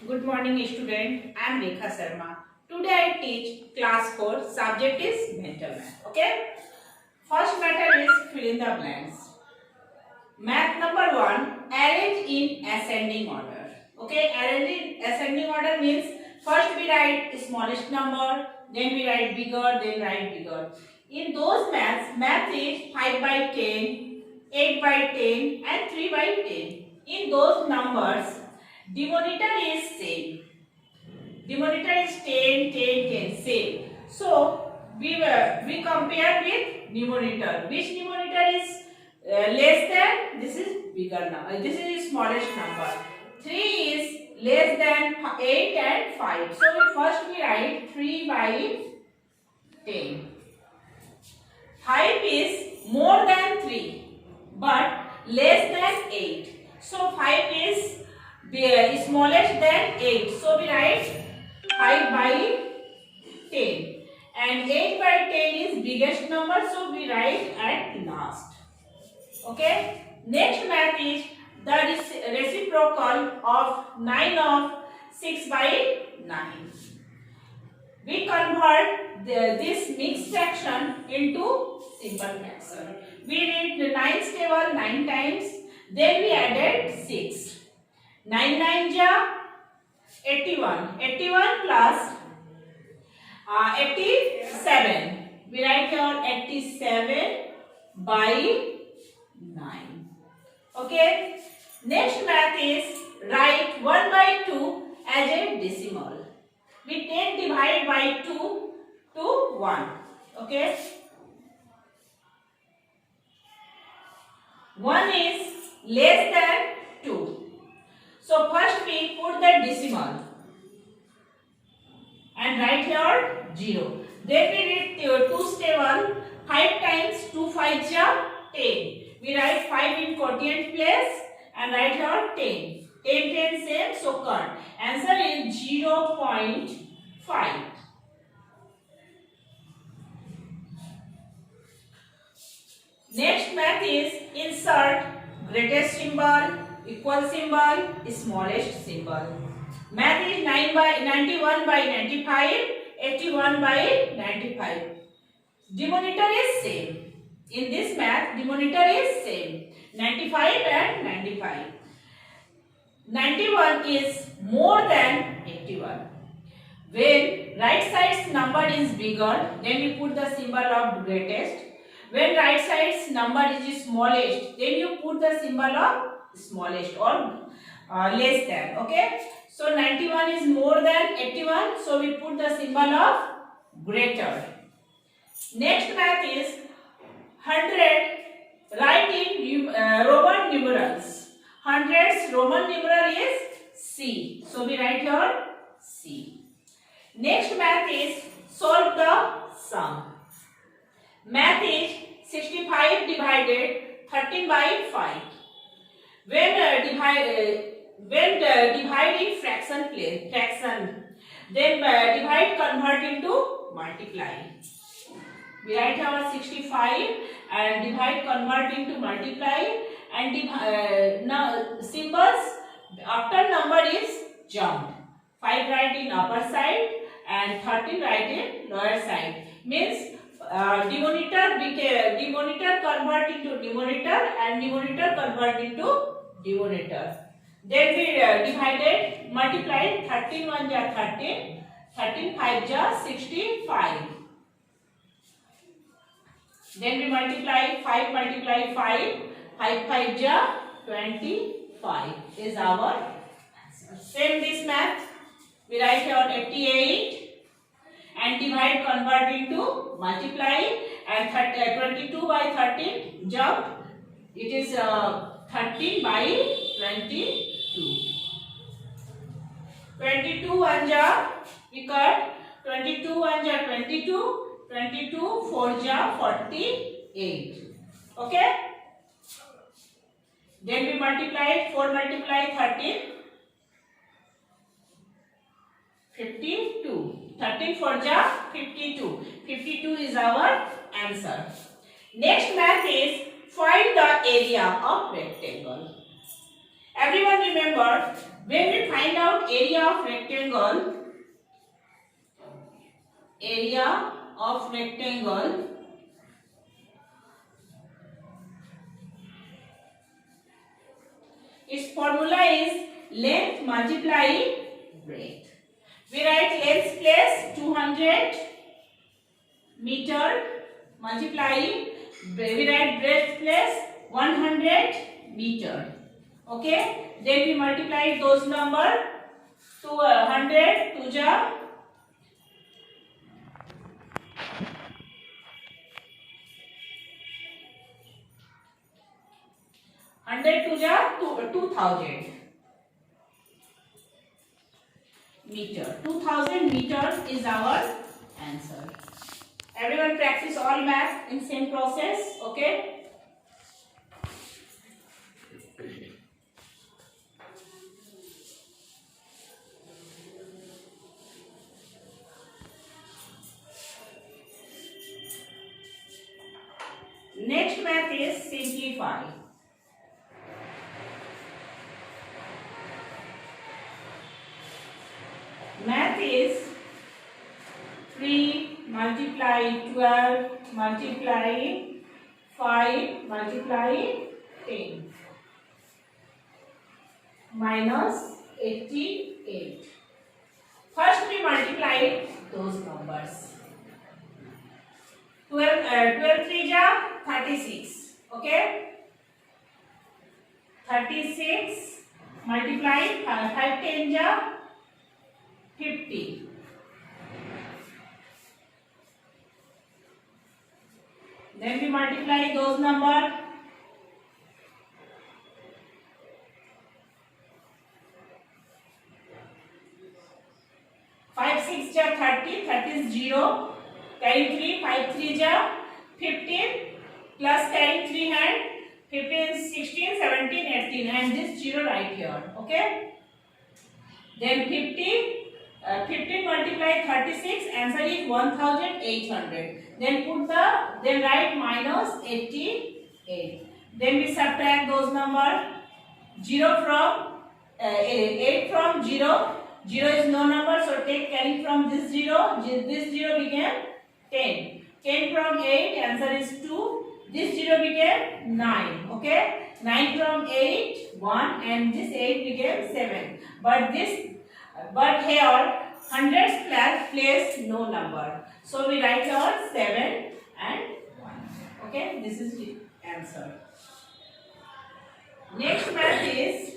Good morning student. I am Rekha Sharma. Today I teach class 4. Subject is mental math. Okay. First matter is fill in the blanks. Math number 1. Arrange in ascending order. Okay. Arrange in ascending order means first we write smallest number, then we write bigger, then write bigger. In those math is 5 by 10, 8 by 10 and 3 by 10. In those numbers, denominator is same. Denominator is 10, 10, 10, same. So we compare with numerator. Which numerator is less than? This is bigger number. This is smallest number. 3 is less than 8 and 5. So first we write 3 by 10. 5 is more than 3 but less than 8. So 5 is smallest than 8. So we write 5 by 10. And 8 by 10 is biggest number. So we write at last. Okay. Next math is the reciprocal of 9 of 6 by 9. We convert this mixed fraction into simple fraction. We read the 9's table 9 times. Then we added 6. 9 9 ja 81. 81 plus 87. We write here 87 by 9. Okay. Next math is write 1 by 2 as a decimal. We take divide by 2 to 1. Okay. 1 is less than 2. So first we put the decimal and write here 0. Then we read 2's table 5 times 2 5 ja 10. We write 5 in quotient place and write here 10. 10 10 same, so cut. Answer is 0.5. Next math is insert greatest symbol, equal symbol, smallest symbol. Math is 91 by 95, 81 by 95. Denominator is same. In this math, denominator is same. 95 and 95. 91 is more than 81. When right side's number is bigger, then we put the symbol of greatest. When right side's number is smallest, then you put the symbol of smallest or less than. Okay. So 91 is more than 81. So we put the symbol of greater. Next math is 100. Write in Roman numerals. 100's Roman numeral is C. So we write here C. Next math is solve the sum. Math is 65 divided 13 by 5. When dividing fraction, then divide convert into multiply. We write our 65 and divide convert into multiply, and now symbols after number is jumped. 5 write in upper side and 13 write in lower side. Means denominator convert into numerator and numerator convert into denominator. Then we divided, multiplied 13 1 ja 13, 13 5 ja 65. Then we multiply 5 multiply 5, 5 5 ja 25 is our answer. Same this math. We write here 88 and divide convert into multiply, and 22 by 13 jump. It is 13 by 22. 22 1 ja we cut. 22 1 ja 22. 22 4 ja 48. Okay. Then we multiply 4 multiply 13. 52. 13 4 ja 52. 52 is our answer. Next math is find the area of rectangle. Everyone remember When we find out area of rectangle, its formula is length multiply breadth. We write length place 200 meter multiply, we write breadth place 100 meter. Okay, then we multiply those number to 100 to ja 2000 meter. 2000 meters is our answer. Everyone practice all math in same process. Okay. Next math is simplify. Math is 3 multiply 12 multiply 5 multiply 10 minus 88. First we multiply those numbers. 12 3 ja 36. Okay. 36 multiply 5 10 ja 50. Then we multiply those numbers. 5 6 ja 30, 30 is 0. Carry 3, 5 3 ja 15 plus carry 3 hand 15, 16, 17, 18 and this 0 right here. Okay. Then 15 multiply 36, answer is 1800. Then write minus 88. Then we subtract those numbers. 0 from 8 from 0. 0 is no number, so take carry from this 0. This 0 became 10. 10 from 8, answer is 2. This 0 became 9. Okay. 9 from 8, 1 and this 8 became 7. But here hundreds place no number. So we write here 7 and 1. Okay, this is the answer. Next math is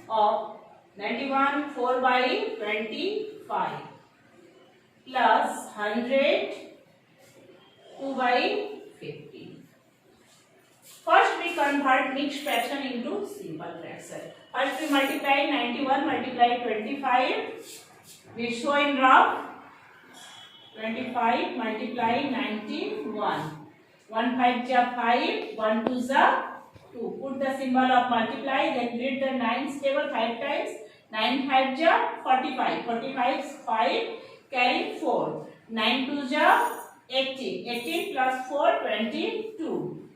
of 91 4 by 25 plus 100 2 by 50. First we convert mixed fraction into simple fraction. First we multiply 91 multiply 25. We show in rough 25 multiply 91. 1 5 ja 5, 1 2 ja 2. Put the symbol of multiply, then read the 9's table 5 times. 9 5 ja 45. 45 is 5. Carry 4. 9 2 ja 18. 18 plus 4 22.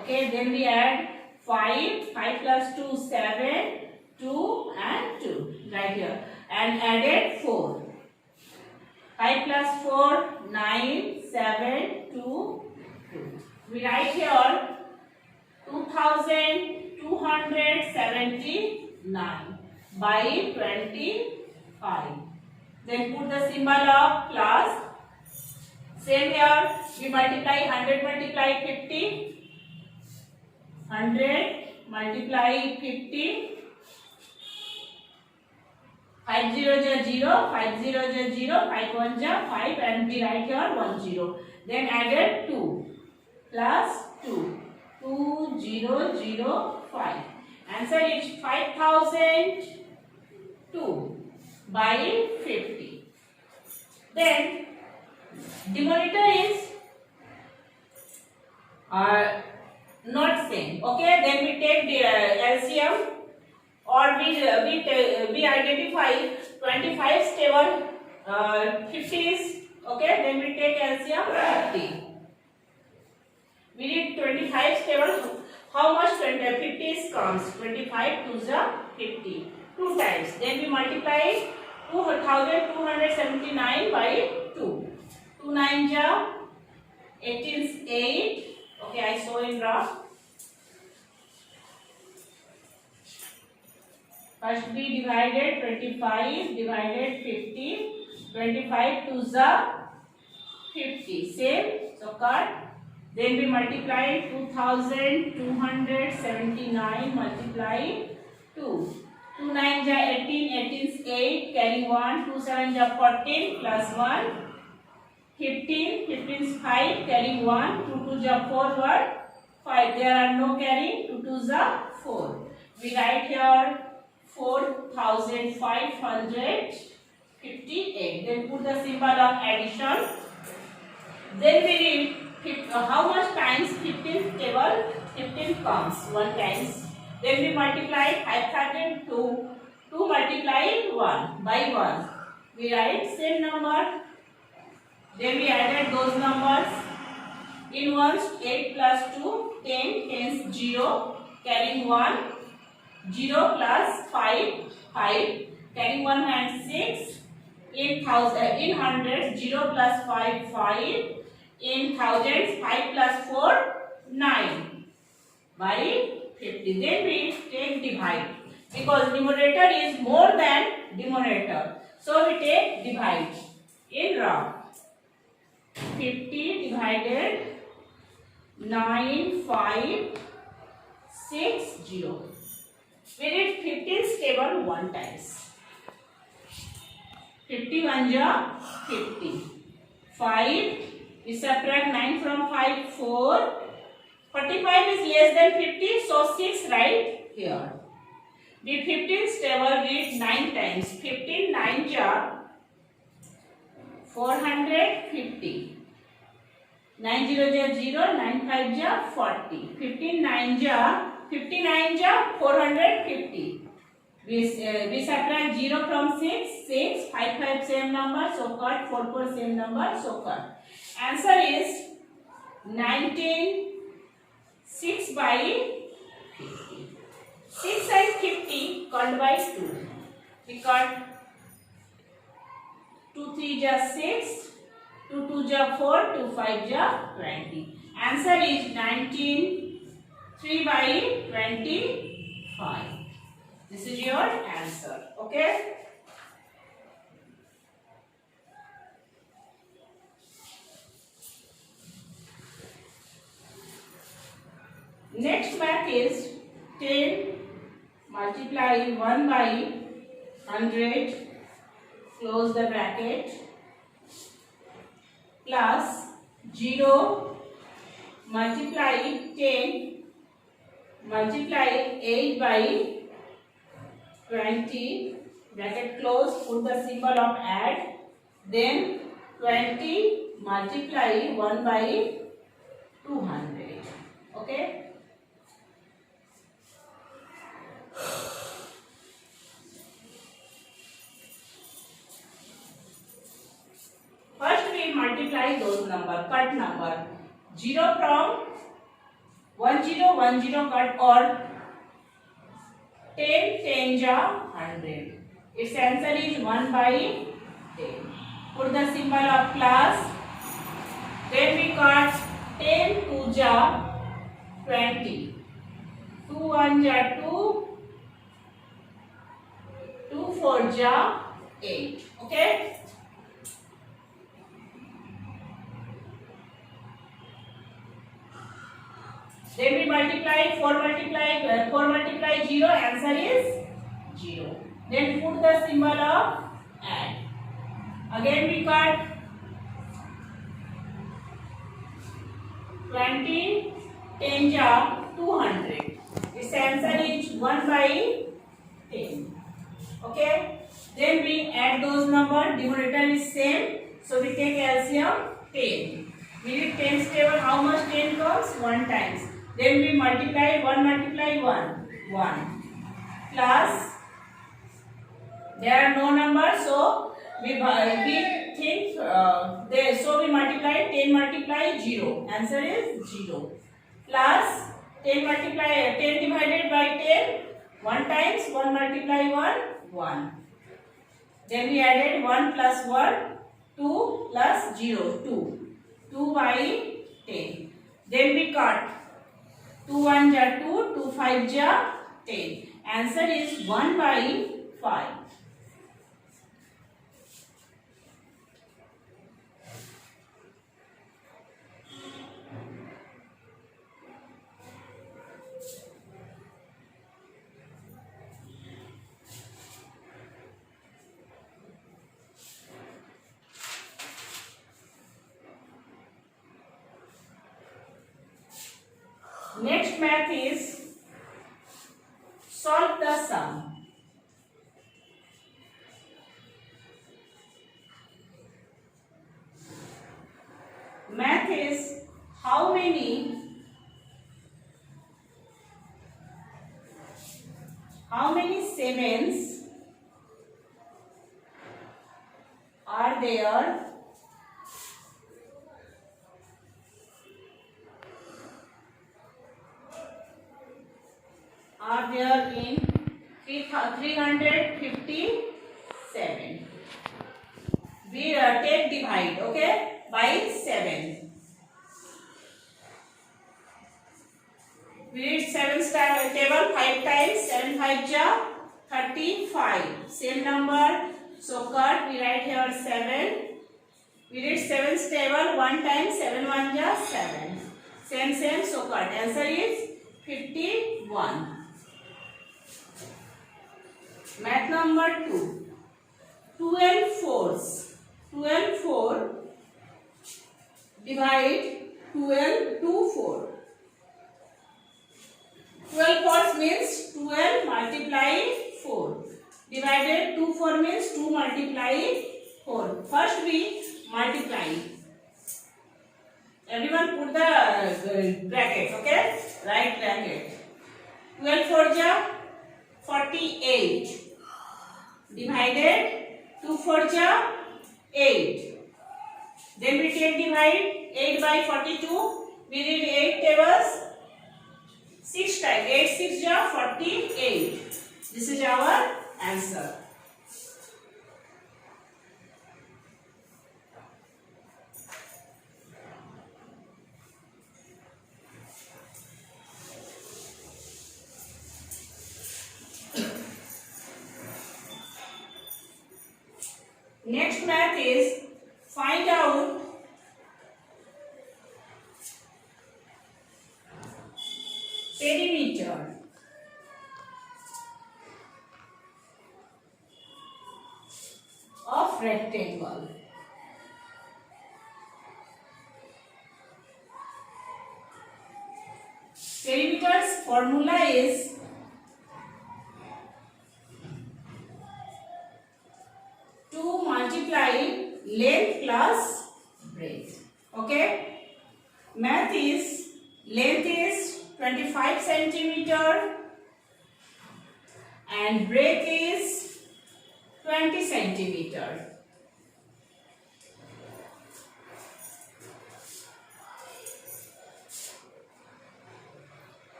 Okay, then we add 5. 5 plus 2 7. 2 and 2 right here. And added 4. 5 plus 4 9 7 2. We write here 2279 by 25. Then put the symbol of plus. Same here, we multiply 100 multiply 50. 100 multiply 50. 5 0 ja 0, 5 0 ja 0, 5 1 ja 5 and we write here 1 0. Then added 2 plus 2. 2 0 0 5. Answer is 5002 by 50. Then denominator is not same. Okay, then we take the LCM, or we identify 25 stable, 50 is okay. Then we take LCM 50. We need 25 stable. How much 50 comes? 25 to the 50. 2 times. Then we multiply 2279 by 2. 2 9 ja 18 is 8. Okay, I saw in rough. First we divided 25 divided 50. 25 to the 50. Same. So cut. Then we multiply 2279 multiply 2. 2 9 ja 18, 18 is 8, carrying 1, 2 7 ja 14, plus 1, 15, 15 is 5, carrying 1, 2 2 ja 4, what? 5, there are no carrying, 2 2 ja 4. We write here 4558, then put the symbol of addition. Then we read how much times 15 table 15 comes 1 times. Then we multiply 5002 2 multiply 1 by 1. We write same number. Then we added those numbers. In ones 8 plus 2 10, 10 is 0, carrying 1, 0 plus 5 5, carrying 1 hand 6. In hundreds 0 plus 5 5. In thousands 5 plus 4 9 by 50. Then we take divide, because numerator is more than denominator, so we take divide in round. 50 divided 9560. We did 15 stable 1 times. 51 ja 50. 5. We subtract 9 from 5, 4. 45 is less than 50, so 6 right here. The 15 stable read 9 times. 15 9 ja 450. 9 0 ja 0, 9 5 ja 40. 15 9 ja 59 ja 450. We subtract 0 from 6, 6, 5 5 same number, so cut, 4 4 same number, so cut. Answer is 19 6 by 50. 6 and 50 cut by 2. We cut 2 3 ja 6, 2 2 ja 4, 2 5 ja 20. Answer is 19 3 by 25. This is your answer. Okay. Next math is 10 multiply 1 by 100, close the bracket, plus 0 multiply 10 multiply 8 by 20, bracket close, put the symbol of add, then 20 multiply 1 by 200. Okay. First we multiply those number, cut number. 0 from 1010 cut, or 10 10 ja 100. Its answer is 1 by 10. Put the symbol of plus. Then we cut 10 2 ja 20. 2 1 ja 2. 2 4 ja 8. Okay. Then we multiply 4 multiply 0, answer is 0. Then put the symbol of add. Again we cut 20 10 ja 200. Its answer is 1 by 10. Okay. Then we add those numbers. Numerator is same, so we take LCM 10. We need 10 stable. How much 10 comes? 1 times. Then we multiply 1 multiply 1 1 plus there are no numbers, so we think there, so we multiply 10 multiply 0. Answer is 0 plus 10 multiply 10 divided by 10 1 times 1 multiply 1 1. Then we added 1 plus 1 2 plus 0 2 2 by 10. Then we cut 2 1 ja 2 2 5 ja 10. Answer is 1 by 5. Next math is solve the sum. Math is how many sevens are there in 357. We take divide, okay, by 7. We read 7's table 5 times 7 5 ja 35. Same number, so cut. We write here 7. We read 7's table 1 times 7 1 ja 7. Same, so cut. Answer is 51. Math number 2. 12 fours. 12 4 divide 12 2 4. 12 fours means 12 multiply 4. Divided 2 4 means 2 multiply 4. First we multiply. Everyone put the brackets, okay? Right bracket. 12 4 ja 48. Divided 2 4 ja 8. Then we take divide 8 by 42. We read 8 tables 6 times. 8 6 ja 48. This is our answer. Next math is find out perimeter of rectangle. Perimeter's formula is 2 multiply length plus breadth. Okay. Math is length is 25 centimeter and breadth is 20 centimeter.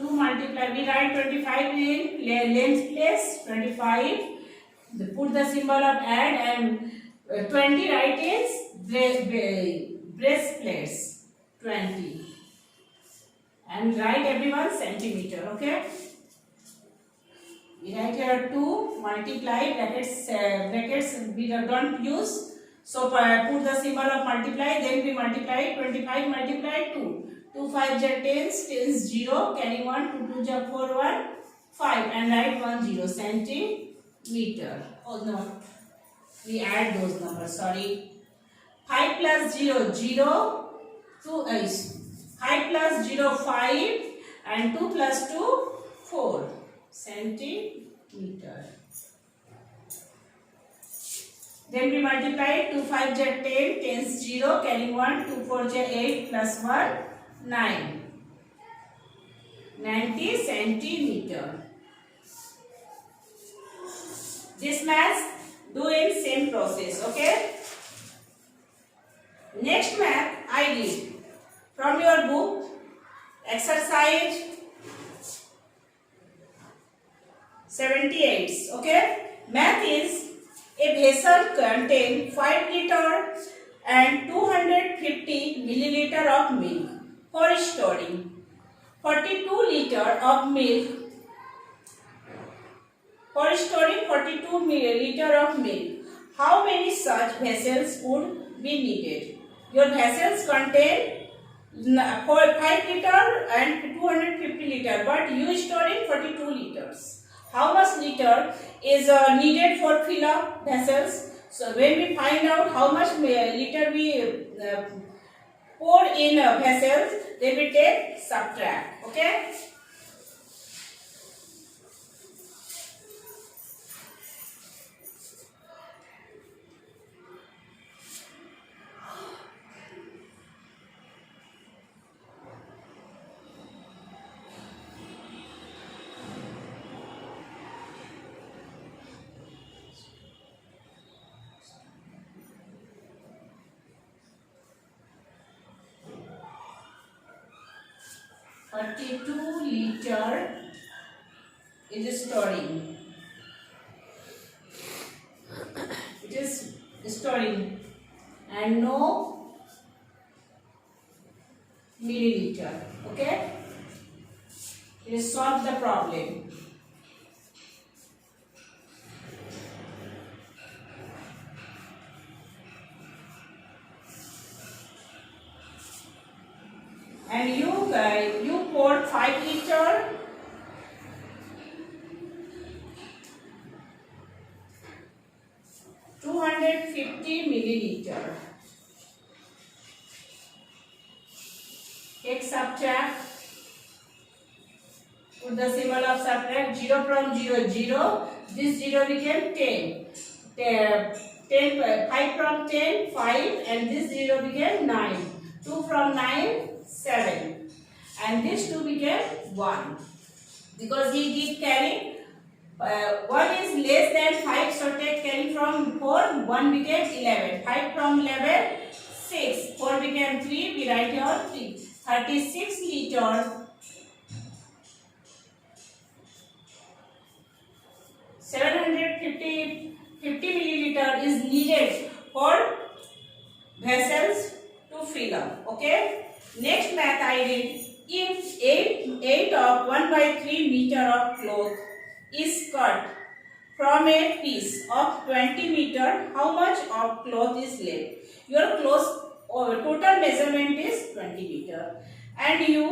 Multiply, we write 25 in length place 25, put the symbol of add, and 20 write is breastplates 20, and write everyone centimeter. Okay, we write here 2 multiply brackets we don't use, so put the symbol of multiply, then we multiply 25 multiply 2. 2 5 ja 10, 10 0, carry 1, 2 2 ja 4 1 5, and write 1 0 centimeter. Oh no, we add those numbers, sorry. 5 plus 0 0, 2 5 plus 0 5, and 2 plus 2 4 centimeter. Then we multiply 2 5 ja 10, 10 0, carry 1, 2 4 ja 8 plus 1 9. 90 centimeter. This math do in same process. Okay. Next math I read from your book. Exercise 78. Okay. Math is a vessel contain 5 liter and 250 milliliter of milk for storing. 42 liter of milk for storing 42 milliliter of milk. How many such vessels would be needed? Your vessels contain 5 liter and 250 liter, but you storing 42 liters. How much liter is needed for fill up vessels? So when we find out how much liter we pour in vessels, then we take subtract. Okay. (42 liter is storing. It is storing and no milliliter. Okay. It is solve the problem. And you poured 5 liter milliliter. Take subtract. Put the symbol of subtract. 0 from 0, 0. This 0 became 10. 5 from 10, 5. And this 0 became 9. 2 from 9, 7. And this 2 became 1. Because he did carry. 1 is less than 5, so take carry from 4, 1 became 11. 5 from 11, 6. 4 became 3, we write here 3. 36 liter. 750 milliliter is needed for vessels to fill up. Okay. Next math I read. If 8 of 1/3 meter of cloth is cut from a piece of 20 meter, how much of cloth is left? Your cloth total measurement is 20 meter and you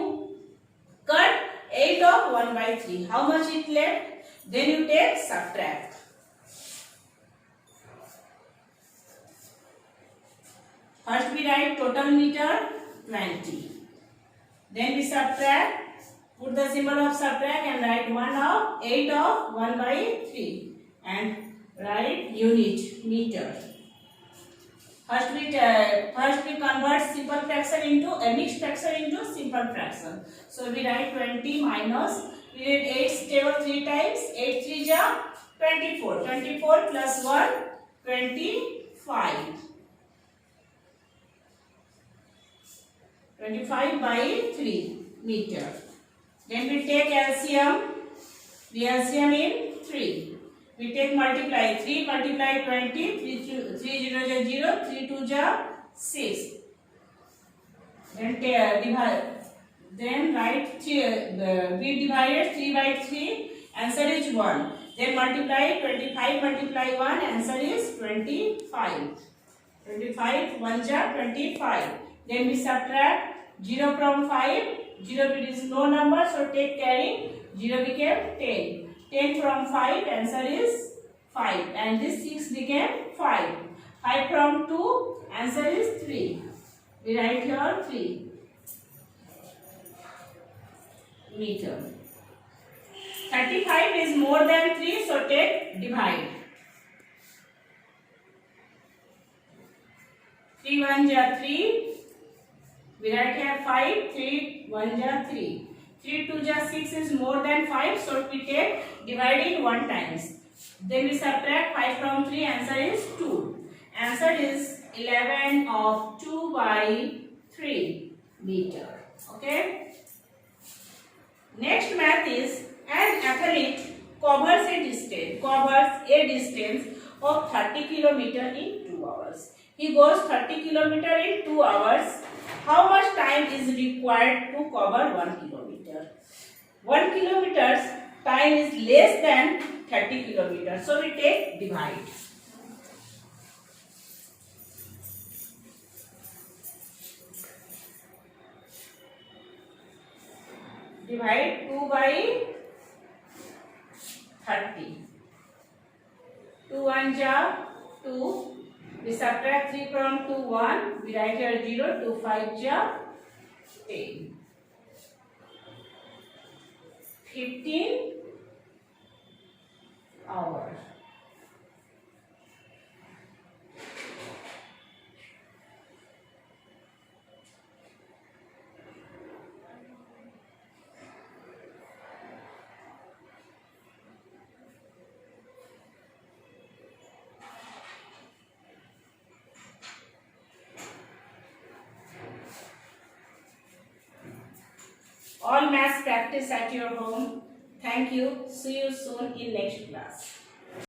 cut 8 of 1/3. How much is left? Then you take subtract. First we write total meter 20. Then we subtract. Put the symbol of subtract and write 8 of 1/3 and write unit meter. First we convert simple fraction into a mixed fraction into simple fraction. So we write 20 minus. We did 8 table 3 times. 8 3 ja 24. 24 plus 1 25. 25/3 meter. Then we take LCM. The LCM in 3. We take multiply. 3 multiply 20. 3 0 ja 0. 3 2 ja 6. Then divide. Then write we divided 3/3. Answer is 1. Then multiply 25 multiply 1. Answer is 25. 25 1 ja 25. Then we subtract 0 from 5. 0 is no number, so take carry. 0 became 10. 10 from 5, answer is 5. And this 6 became 5. 5 from 2, answer is 3. We write here 3 meter. 35 is more than 3, so take divide. 3 1 ja 3. We write here 5, 3, 1 ja 3. 3 2 ja 6 is more than 5, so we take dividing 1 times. Then we subtract 5 from 3, answer is 2. Answer is 11 of 2 by 3 meter. Okay. Next math is an athlete covers a distance of 30 kilometer in 2 hours. He goes 30 kilometer in 2 hours. How much time is required to cover 1 kilometer? 1 kilometer's time is less than 30 kilometers. So we take divide. Divide 2 by 30. 2 1 ja 2. We subtract 3 from 2 1. We write here 0. 2 5 ja 10. 15 hours. All maths practice at your home. Thank you. See you soon in next class.